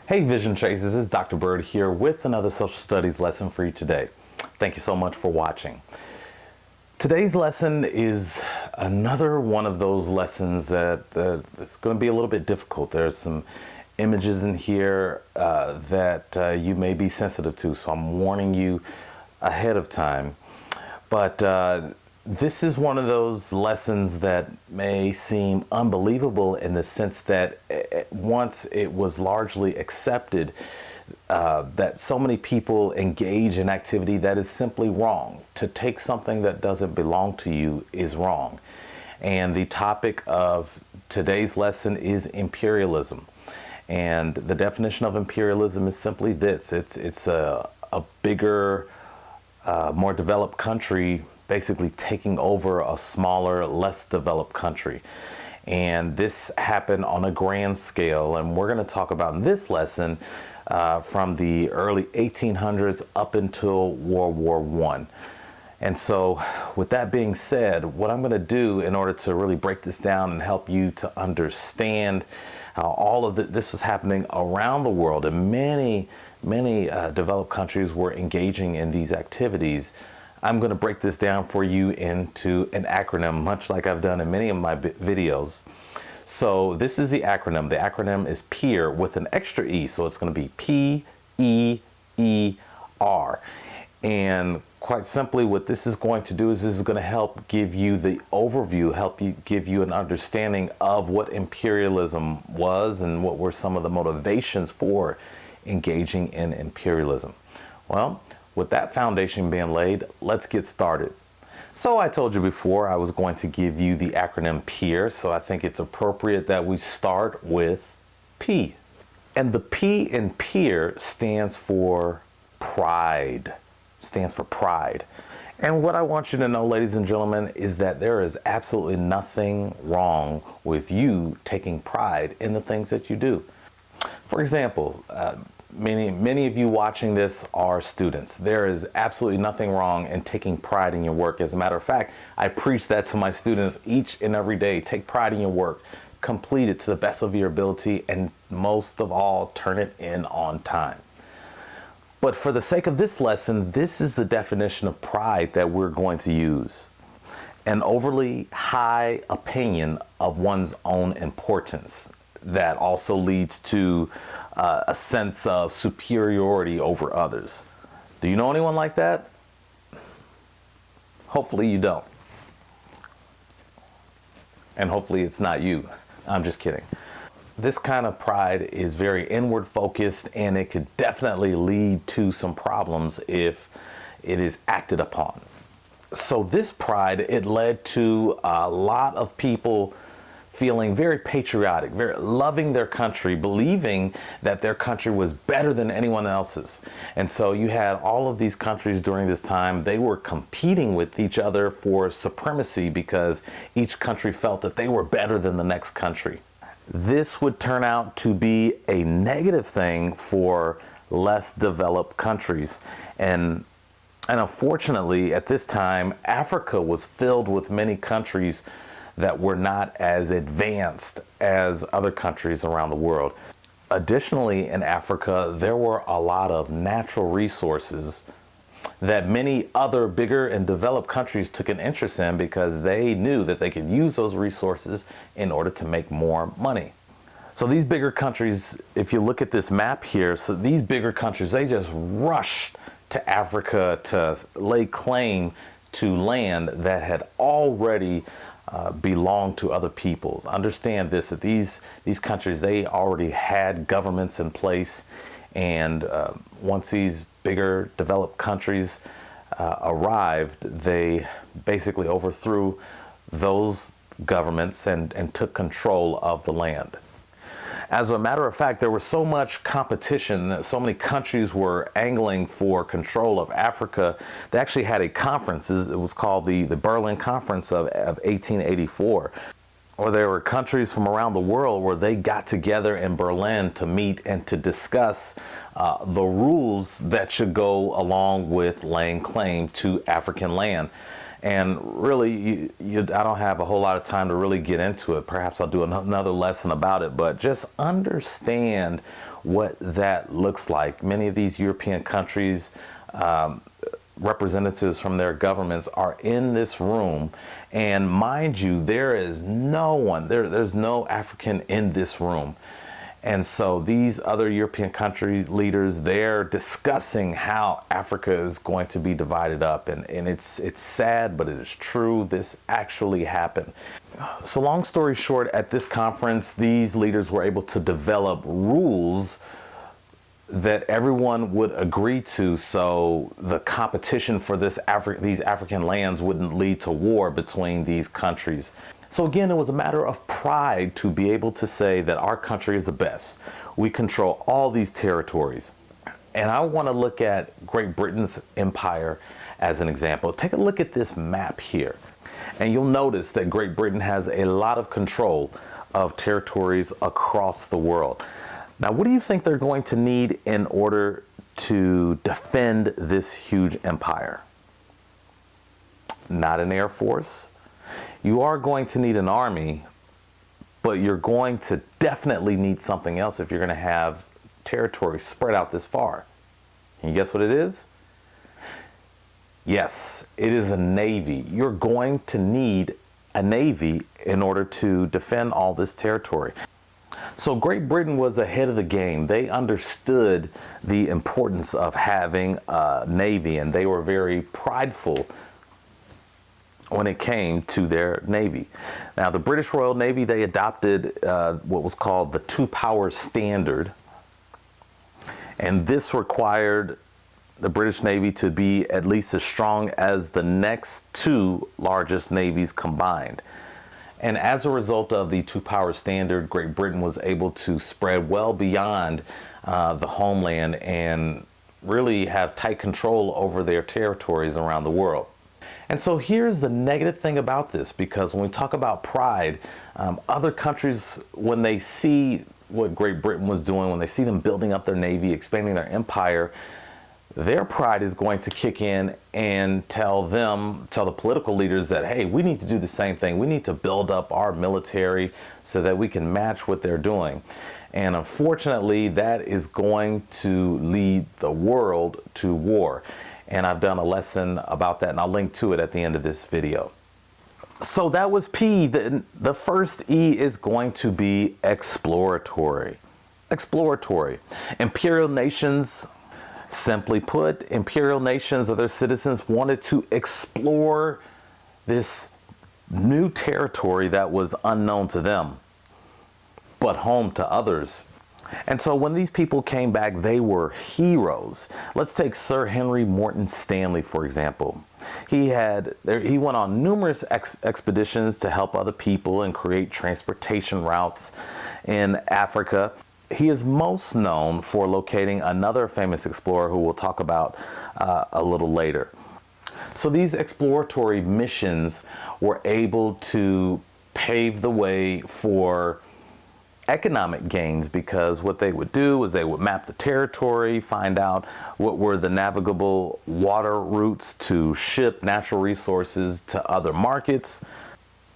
Hey Vision Chasers, it's Dr. Bird here with another social studies lesson for you today. Thank you so much for watching. Today's lesson is another one of those lessons that it's going to be a little bit difficult. There's some images in here that you may be sensitive to, so I'm warning you ahead of time. But this is one of those lessons that may seem unbelievable in the sense that once it was largely accepted that so many people engage in activity that is simply wrong. To take something that doesn't belong to you is wrong. And the topic of today's lesson is imperialism. And the definition of imperialism is simply this. It's a bigger, more developed country basically taking over a smaller, less developed country. And this happened on a grand scale. And we're going to talk about in this lesson from the early 1800s up until World War I. And so with that being said, what I'm going to do in order to really break this down and help you to understand how all of this was happening around the world, and many developed countries were engaging in these activities, I'm going to break this down for you into an acronym, much like I've done in many of my videos. So this is the acronym. The acronym is PEER with an extra E. So it's going to be P-E-E-R. And quite simply, what this is going to do is this is going to help give you the overview, help you give you an understanding of what imperialism was and what were some of the motivations for engaging in imperialism. Well, with that foundation being laid, let's get started. So I told you before I was going to give you the acronym PEER, so I think it's appropriate that we start with P. And the P in PEER stands for pride. Stands for pride. And what I want you to know, ladies and gentlemen, is that there is absolutely nothing wrong with you taking pride in the things that you do. For example, many of you watching this are students. There is absolutely nothing wrong in taking pride in your work. As a matter of fact, I preach that to my students each and every day. Take pride in your work, complete it to the best of your ability, and most of all, turn it in on time. But for the sake of this lesson, this is the definition of pride that we're going to use. An overly high opinion of one's own importance that also leads to a sense of superiority over others. Do you know anyone like that? Hopefully you don't. And hopefully it's not you. I'm just kidding. This kind of pride is very inward focused, and it could definitely lead to some problems if it is acted upon. So this pride, it led to a lot of people feeling very patriotic, very loving their country, believing that their country was better than anyone else's. And so you had all of these countries during this time, they were competing with each other for supremacy because each country felt that they were better than the next country. This would turn out to be a negative thing for less developed countries. And unfortunately, at this time, Africa was filled with many countries that were not as advanced as other countries around the world. Additionally, in Africa, there were a lot of natural resources that many other bigger and developed countries took an interest in because they knew that they could use those resources in order to make more money. So these bigger countries, if you look at this map here, so these bigger countries, they just rushed to Africa to lay claim to land that had already belong to other peoples. Understand this, that these countries, they already had governments in place, and once these bigger developed countries arrived, they basically overthrew those governments and took control of the land. As a matter of fact, there was so much competition that so many countries were angling for control of Africa. They actually had a conference. It was called the Berlin Conference of 1884. Or there were countries from around the world where they got together in Berlin to meet and to discuss the rules that should go along with laying claim to African land. And really, I don't have a whole lot of time to really get into it. Perhaps I'll do another lesson about it, but just understand what that looks like. Many of these European countries, representatives from their governments are in this room. And mind you, there is no one, there's no African in this room. And so these other European country leaders, they're discussing how Africa is going to be divided up. And it's sad, but it is true. This actually happened. So long story short, at this conference, these leaders were able to develop rules that everyone would agree to, so the competition for these African lands wouldn't lead to war between these countries. So again, it was a matter of pride to be able to say that our country is the best. We control all these territories. And I want to look at Great Britain's empire as an example. Take a look at this map here. And you'll notice that Great Britain has a lot of control of territories across the world. Now, what do you think they're going to need in order to defend this huge empire? Not an air force. You are going to need an army, but you're going to definitely need something else if you're going to have territory spread out this far. Can you guess what it is? Yes, it is a navy. You're going to need a navy in order to defend all this territory. So Great Britain was ahead of the game. They understood the importance of having a navy, and they were very prideful when it came to their navy. Now, the British Royal Navy, they adopted what was called the two-power standard, and this required the British Navy to be at least as strong as the next two largest navies combined. And as a result of the two-power standard, Great Britain was able to spread well beyond the homeland and really have tight control over their territories around the world. And so here's the negative thing about this, because when we talk about pride, other countries, when they see what Great Britain was doing, when they see them building up their navy, expanding their empire, their pride is going to kick in and tell the political leaders that, hey, we need to do the same thing. We need to build up our military so that we can match what they're doing. And unfortunately, that is going to lead the world to war. And I've done a lesson about that, and I'll link to it at the end of this video. So that was P. The first E is going to be exploratory. Exploratory. Imperial nations, simply put, imperial nations or their citizens wanted to explore this new territory that was unknown to them, but home to others. And so when these people came back, they were heroes. Let's take Sir Henry Morton Stanley, for example. He went on numerous expeditions to help other people and create transportation routes in Africa. He is most known for locating another famous explorer who we'll talk about a little later. So these exploratory missions were able to pave the way for economic gains, because what they would do is they would map the territory, find out what were the navigable water routes to ship natural resources to other markets.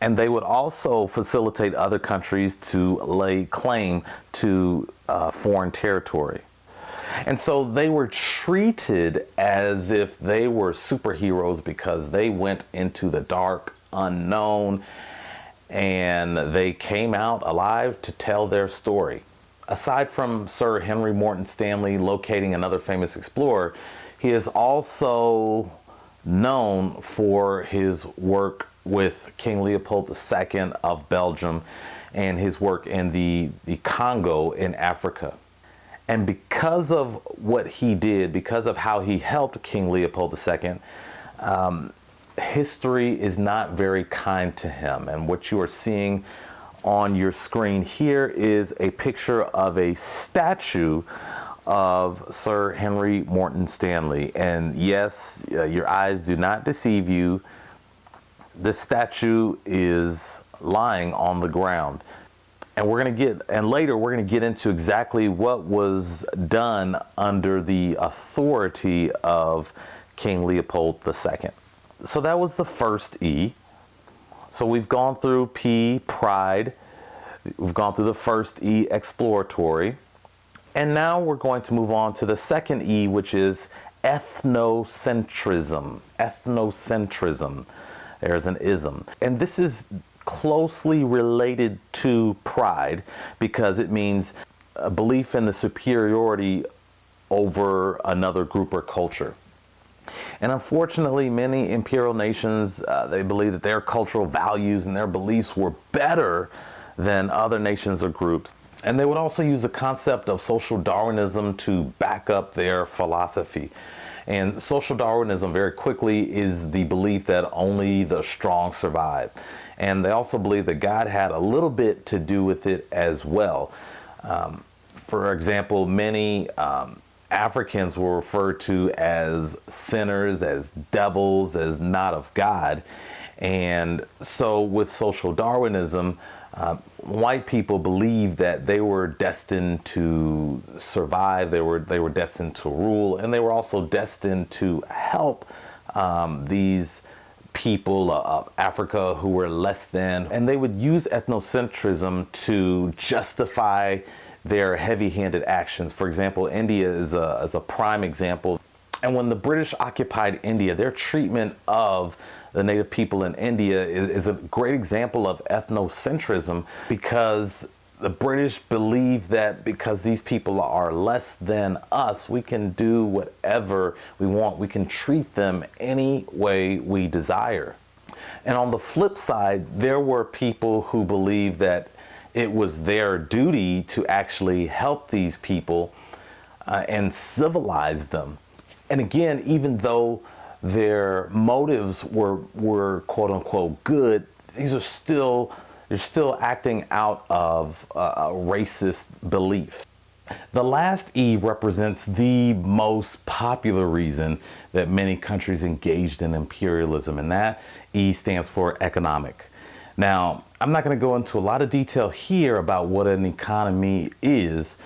And they would also facilitate other countries to lay claim to foreign territory. And so they were treated as if they were superheroes because they went into the dark unknown and they came out alive to tell their story. Aside from Sir Henry Morton Stanley locating another famous explorer, he is also known for his work with King Leopold II of Belgium and his work in the Congo in Africa. And because of what he did, because of how he helped King Leopold II, history is not very kind to him. And what you are seeing on your screen here is a picture of a statue of Sir Henry Morton Stanley. And yes, your eyes do not deceive you. This statue is lying on the ground. And later we're going to get into exactly what was done under the authority of King Leopold II. So that was the first E. So we've gone through P, pride. We've gone through the first E, exploratory. And now we're going to move on to the second E, which is ethnocentrism. Ethnocentrism. There's an ism. And this is closely related to pride because it means a belief in the superiority over another group or culture. And unfortunately, many imperial nations, they believe that their cultural values and their beliefs were better than other nations or groups. And they would also use the concept of social Darwinism to back up their philosophy. And social Darwinism very quickly is the belief that only the strong survive. And they also believe that God had a little bit to do with it as well. For example, many Africans were referred to as sinners, as devils, as not of God. And so with social Darwinism, white people believed that they were destined to survive, they were destined to rule, and they were also destined to help these people of Africa who were less than. And they would use ethnocentrism to justify their heavy-handed actions. For example, India is a prime example. And when the British occupied India, their treatment of the native people in India is a great example of ethnocentrism, because the British believe that because these people are less than us, we can do whatever we want. We can treat them any way we desire. And on the flip side, there were people who believed that it was their duty to actually help these people and civilize them. And again, even though their motives were quote unquote good, they're still acting out of a racist belief. The last E represents the most popular reason that many countries engaged in imperialism, and that E stands for economic. Now, I'm not going to go into a lot of detail here about what an economy is,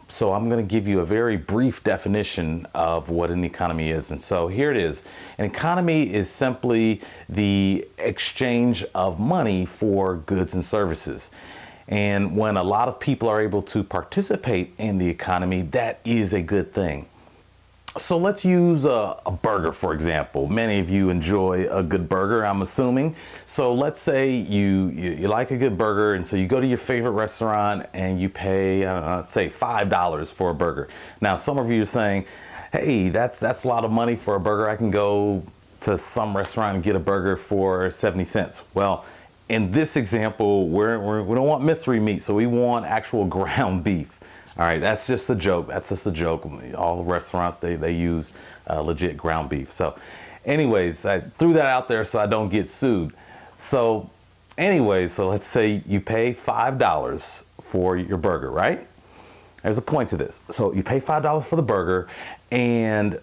so I'm going to give you a very brief definition of what an economy is. And so here it is. An economy is simply the exchange of money for goods and services. And when a lot of people are able to participate in the economy, that is a good thing. So let's use a burger, for example. Many of you enjoy a good burger, I'm assuming. So let's say you like a good burger, and so you go to your favorite restaurant and you pay, let's say $5 for a burger. Now, some of you are saying, hey, that's a lot of money for a burger. I can go to some restaurant and get a burger for 70 cents. Well, in this example, we don't want mystery meat, so we want actual ground beef. All right, that's just a joke. That's just a joke. All the restaurants, they use legit ground beef. So anyways, I threw that out there so I don't get sued. So anyways, so let's say you pay $5 for your burger, right? There's a point to this. So you pay $5 for the burger, and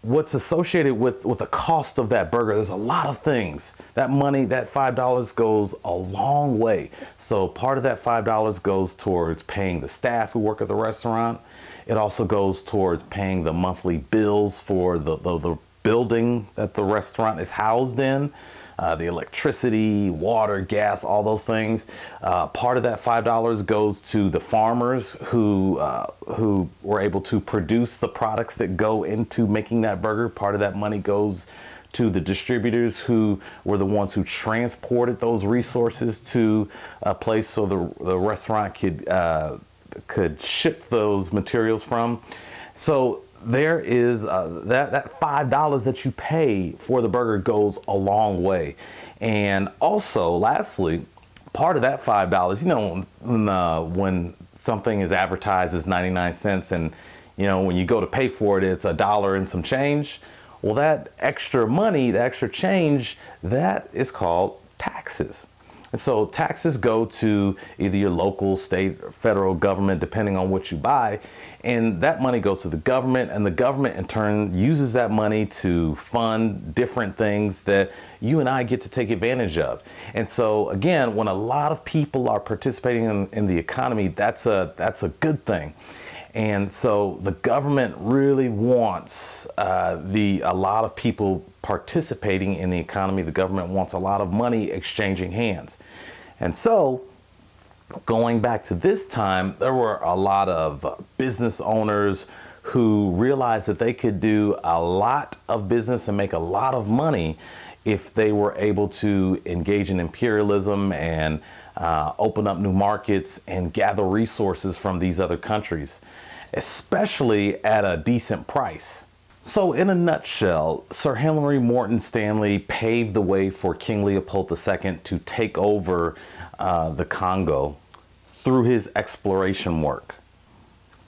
what's associated with the cost of that burger, there's a lot of things. That money, that $5 goes a long way. So part of that $5 goes towards paying the staff who work at the restaurant. It also goes towards paying the monthly bills for the building that the restaurant is housed in. The electricity, water, gas, all those things. Part of that $5 goes to the farmers who were able to produce the products that go into making that burger. Part of that money goes to the distributors who were the ones who transported those resources to a place so the restaurant could ship those materials from. So there is that $5 that you pay for the burger goes a long way. And also, lastly, part of that $5, you know, when something is advertised as 99 cents and, you know, when you go to pay for it, it's $1 and some change. Well, that extra money, the extra change, that is called taxes. And so taxes go to either your local, state, or federal government, depending on what you buy. And that money goes to the government, and the government in turn uses that money to fund different things that you and I get to take advantage of. And so again, when a lot of people are participating in the economy, that's a good thing. And so the government really wants a lot of people participating in the economy. The government wants a lot of money exchanging hands. And so going back to this time, there were a lot of business owners who realized that they could do a lot of business and make a lot of money if they were able to engage in imperialism and open up new markets and gather resources from these other countries, especially at a decent price. So in a nutshell, Sir Henry Morton Stanley paved the way for King Leopold II to take over the Congo through his exploration work.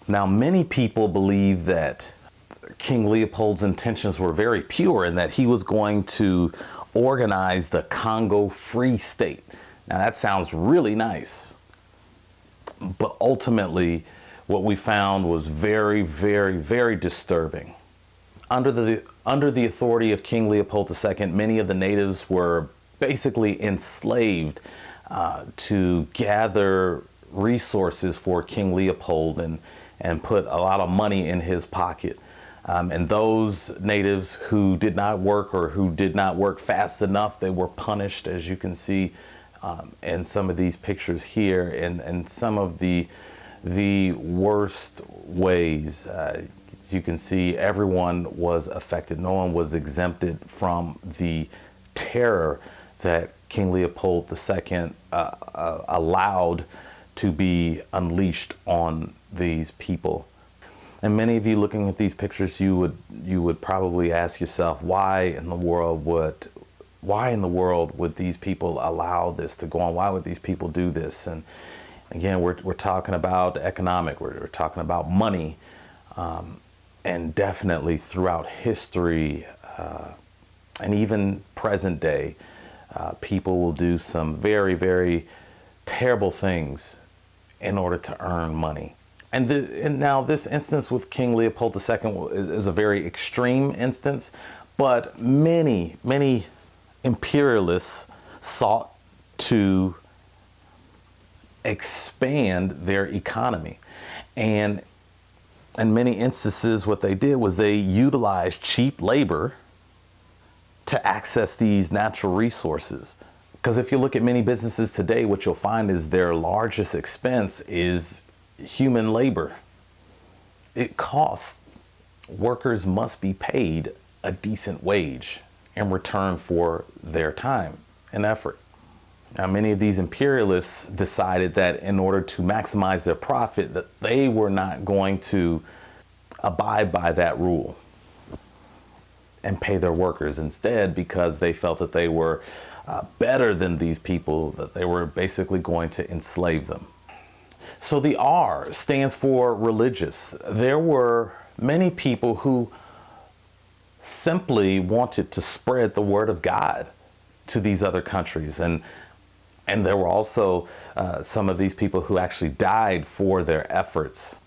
Now, many people believe that King Leopold's intentions were very pure and that he was going to organize the Congo Free State. Now, that sounds really nice, but ultimately what we found was very, very, very disturbing. Under the authority of King Leopold II, many of the natives were basically enslaved to gather resources for King Leopold and put a lot of money in his pocket. And those natives who did not work or who did not work fast enough, they were punished, as you can see in some of these pictures here, and some of the worst ways. As you can see, everyone was affected. No one was exempted from the terror that King Leopold II allowed to be unleashed on these people. And many of you looking at these pictures, you would probably ask yourself, why in the world would these people allow this to go on? Why would these people do this? And again, we're talking about economic, we're talking about money, and definitely throughout history and even present day, people will do some very, very terrible things in order to earn money. And now this instance with King Leopold II is a very extreme instance, but many, many imperialists sought to expand their economy. And in many instances, what they did was they utilized cheap labor to access these natural resources. Because if you look at many businesses today, what you'll find is their largest expense is human labor. It costs. Workers must be paid a decent wage in return for their time and effort. Now, many of these imperialists decided that in order to maximize their profit, that they were not going to abide by that rule and pay their workers instead, because they felt that they were better than these people, that they were basically going to enslave them. So the R stands for religious. There were many people who simply wanted to spread the word of God to these other countries. And there were also some of these people who actually died for their efforts.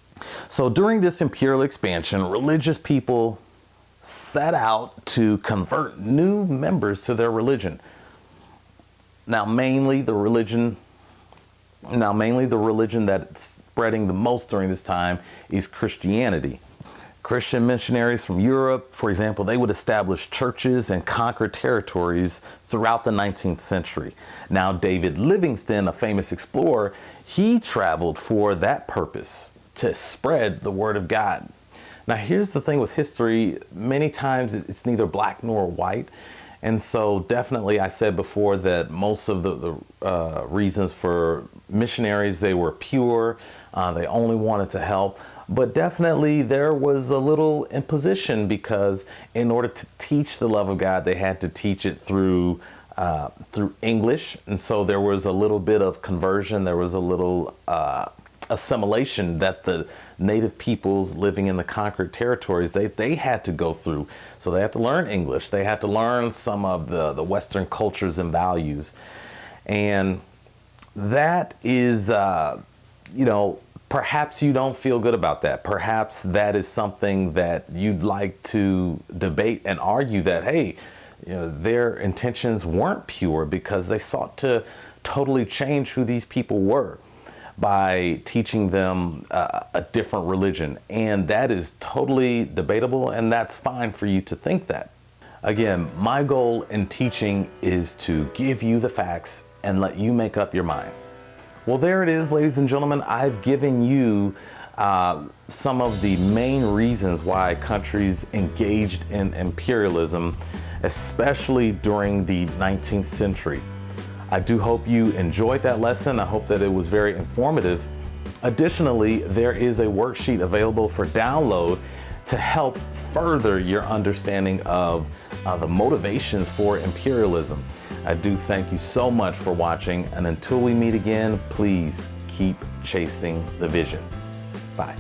So during this imperial expansion, religious people set out to convert new members to their religion. Now, mainly the religion that's spreading the most during this time is Christianity. Christian missionaries from Europe, for example, they would establish churches and conquer territories throughout the 19th century. Now, David Livingstone, a famous explorer, he traveled for that purpose, to spread the word of God. Now, here's the thing with history. Many times it's neither black nor white. And so definitely I said before that most of the reasons for missionaries, they were pure. They only wanted to help. But definitely there was a little imposition, because in order to teach the love of God, they had to teach it through English. And so there was a little bit of conversion. There was a little assimilation that the native peoples living in the conquered territories, they had to go through. So they had to learn English. They had to learn some of the Western cultures and values. And that is, perhaps you don't feel good about that. Perhaps that is something that you'd like to debate and argue that, hey, their intentions weren't pure because they sought to totally change who these people were. by teaching them a different religion. And that is totally debatable, and that's fine for you to think that. Again, my goal in teaching is to give you the facts and let you make up your mind. Well, there it is, ladies and gentlemen. I've given you some of the main reasons why countries engaged in imperialism, especially during the 19th century. I do hope you enjoyed that lesson. I hope that it was very informative. Additionally, there is a worksheet available for download to help further your understanding of the motivations for imperialism. I do thank you so much for watching, and until we meet again, please keep chasing the vision. Bye.